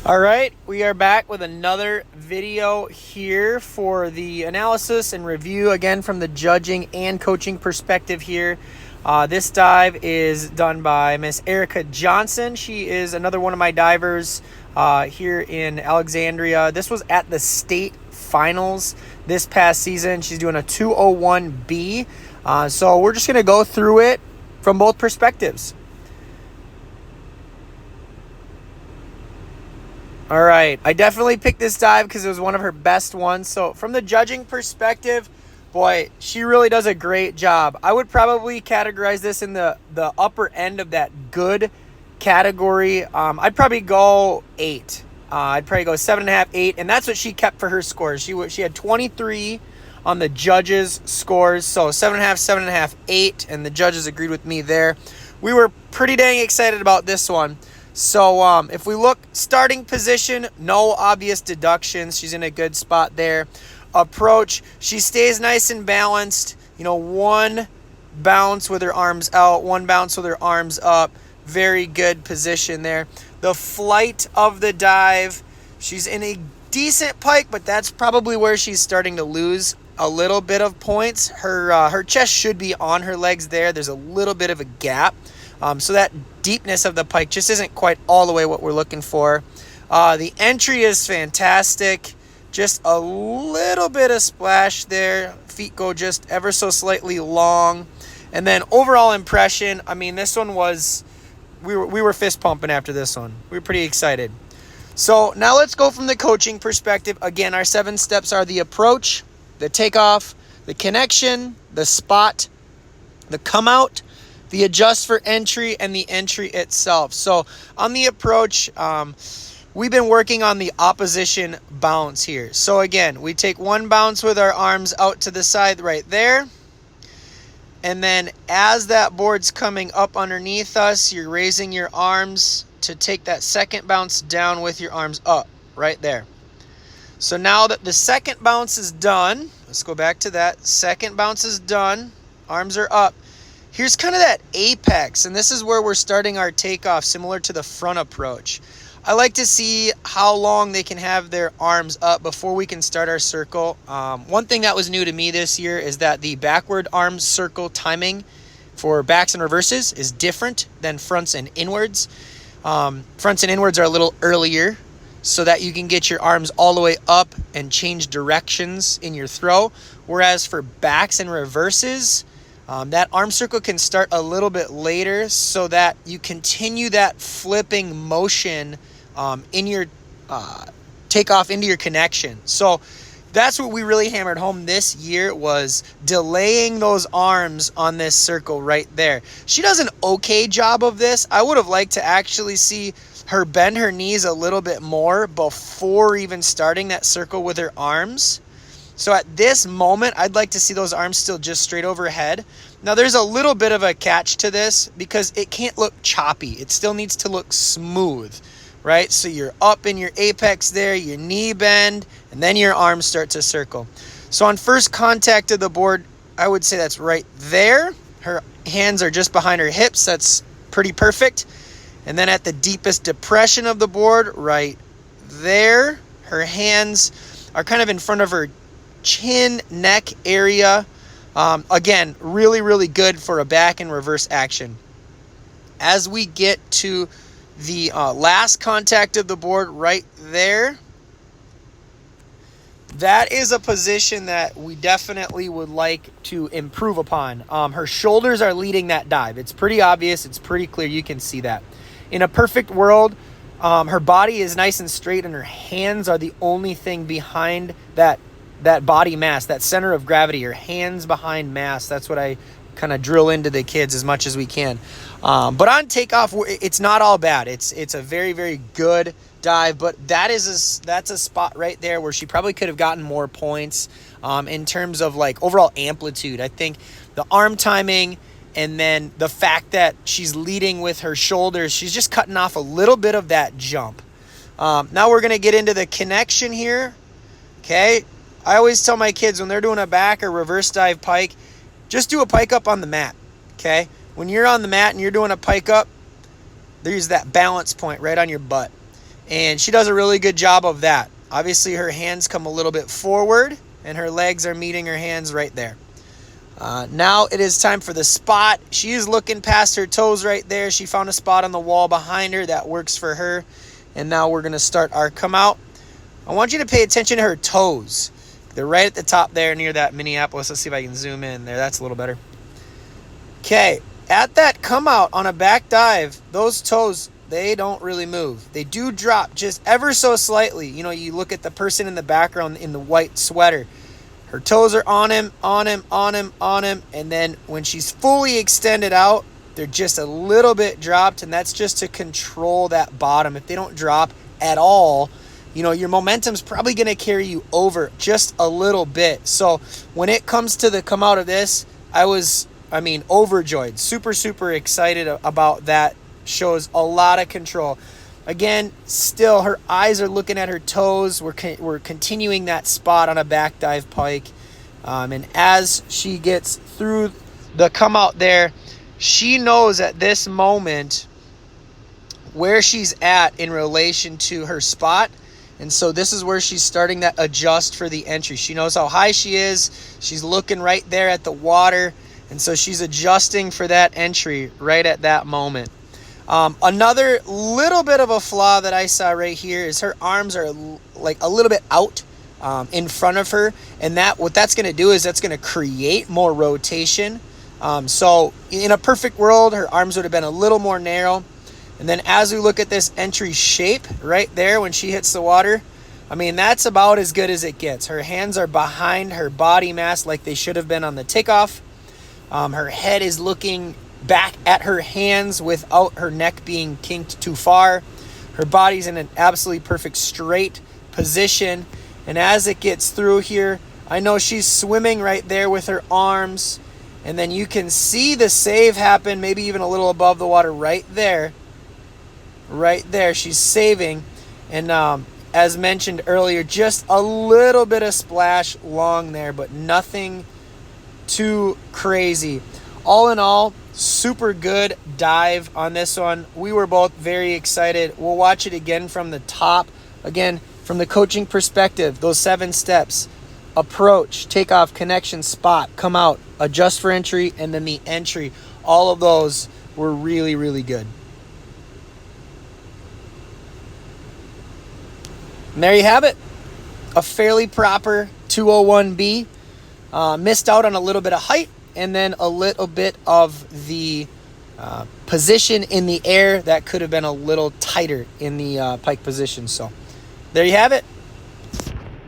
All right, we are back with another video here for the analysis and review, again from the judging and coaching perspective here. This dive is done by Miss Erica Johnson. She is another one of my divers here in Alexandria. This was at the state finals this past season. She's doing a 201B. So we're just going to go through it from both perspectives. All right, I definitely picked this dive because it was one of her best ones. So from the judging perspective, boy, she really does a great job. I would probably categorize this in the upper end of that good category. I'd probably go 8. I'd probably go 7.5, 8, and that's what she kept for her scores. She had 23 on the judges' scores, so 7.5, 7.5, 8, and the judges agreed with me there. We were pretty dang excited about this one. So if we look, starting position, no obvious deductions. She's in a good spot there. Approach, she stays nice and balanced. You know, one bounce with her arms out, one bounce with her arms up. Very good position there. The flight of the dive, she's in a decent pike, but that's probably where she's starting to lose a little bit of points. Her chest should be on her legs there. There's a little bit of a gap. So that deepness of the pike just isn't quite all the way what we're looking for. The entry is fantastic. Just a little bit of splash there. Feet go just ever so slightly long. And then overall impression, I mean, this one was, we were fist pumping after this one. We were pretty excited. So now let's go from the coaching perspective. Again, our 7 steps are the approach, the takeoff, the connection, the spot, the come out, the adjust for entry, and the entry itself. So on the approach, we've been working on the opposition bounce here. So again, we take one bounce with our arms out to the side right there. And then as that board's coming up underneath us, you're raising your arms to take that second bounce down with your arms up right there. So now that the second bounce is done, let's go back to that. Second bounce is done. Arms are up. Here's kind of that apex, and this is where we're starting our takeoff, similar to the front approach. I like to see how long they can have their arms up before we can start our circle. One thing that was new to me this year is that the backward arm circle timing for backs and reverses is different than fronts and inwards. Fronts and inwards are a little earlier so that you can get your arms all the way up and change directions in your throw, whereas for backs and reverses, that arm circle can start a little bit later so that you continue that flipping motion in your takeoff into your connection. So that's what we really hammered home this year, was delaying those arms on this circle right there. She does an okay job of this. I would have liked to actually see her bend her knees a little bit more before even starting that circle with her arms. So at this moment, I'd like to see those arms still just straight overhead. Now, there's a little bit of a catch to this because it can't look choppy. It still needs to look smooth, right? So you're up in your apex there, your knee bend, and then your arms start to circle. So on first contact of the board, I would say that's right there. Her hands are just behind her hips. That's pretty perfect. And then at the deepest depression of the board, right there, her hands are kind of in front of her chin, neck area. Again, really, really good for a back and reverse action. As we get to the last contact of the board right there, that is a position that we definitely would like to improve upon. Her shoulders are leading that dive. It's pretty obvious. It's pretty clear. You can see that. In a perfect world, her body is nice and straight and her hands are the only thing behind that body mass, that center of gravity, your hands behind mass. That's what I kind of drill into the kids as much as we can. But on takeoff, it's not all bad. It's a very, very good dive, but that's a spot right there where she probably could have gotten more points in terms of like overall amplitude. I think the arm timing and then the fact that she's leading with her shoulders, she's just cutting off a little bit of that jump. Now we're going to get into the connection here. Okay. I always tell my kids when they're doing a back or reverse dive pike, just do a pike up on the mat, okay? When you're on the mat and you're doing a pike up, there's that balance point right on your butt. And she does a really good job of that. Obviously, her hands come a little bit forward, and her legs are meeting her hands right there. Now it is time for the spot. She is looking past her toes right there. She found a spot on the wall behind her that works for her. And now we're going to start our come out. I want you to pay attention to her toes. They're right at the top there near that Minneapolis. Let's see if I can zoom in there. That's a little better. Okay, at that come out on a back dive, those toes, they don't really move. They do drop just ever so slightly. You know, you look at the person in the background in the white sweater. Her toes are on him, on him, on him, on him. And then when she's fully extended out, they're just a little bit dropped. And that's just to control that bottom. If they don't drop at all, you know, your momentum's probably going to carry you over just a little bit. So when it comes to the come out of this, overjoyed. Super, super excited about that. Shows a lot of control. Again, still her eyes are looking at her toes. We're continuing that spot on a back dive pike. And as she gets through the come out there, she knows at this moment where she's at in relation to her spot. And so this is where she's starting that adjust for the entry. She knows how high she is. She's looking right there at the water. And so she's adjusting for that entry right at that moment. Another little bit of a flaw that I saw right here is her arms are like a little bit out in front of her. And what that's going to do is that's going to create more rotation. So in a perfect world, her arms would have been a little more narrow. And then as we look at this entry shape right there when she hits the water, I mean, that's about as good as it gets. Her hands are behind her body mass like they should have been on the takeoff. Her head is looking back at her hands without her neck being kinked too far. Her body's in an absolutely perfect straight position. And as it gets through here, I know she's swimming right there with her arms. And then you can see the save happen, maybe even a little above the water right there. Right there, she's saving. And as mentioned earlier, just a little bit of splash long there, but nothing too crazy. All in all, super good dive on this one. We were both very excited. We'll watch it again from the top. Again, from the coaching perspective, those 7 steps: approach, takeoff, connection, spot, come out, adjust for entry, and then the entry. All of those were really, really good. And there you have it. A fairly proper 201B. Missed out on a little bit of height and then a little bit of the position in the air that could have been a little tighter in the pike position. So there you have it.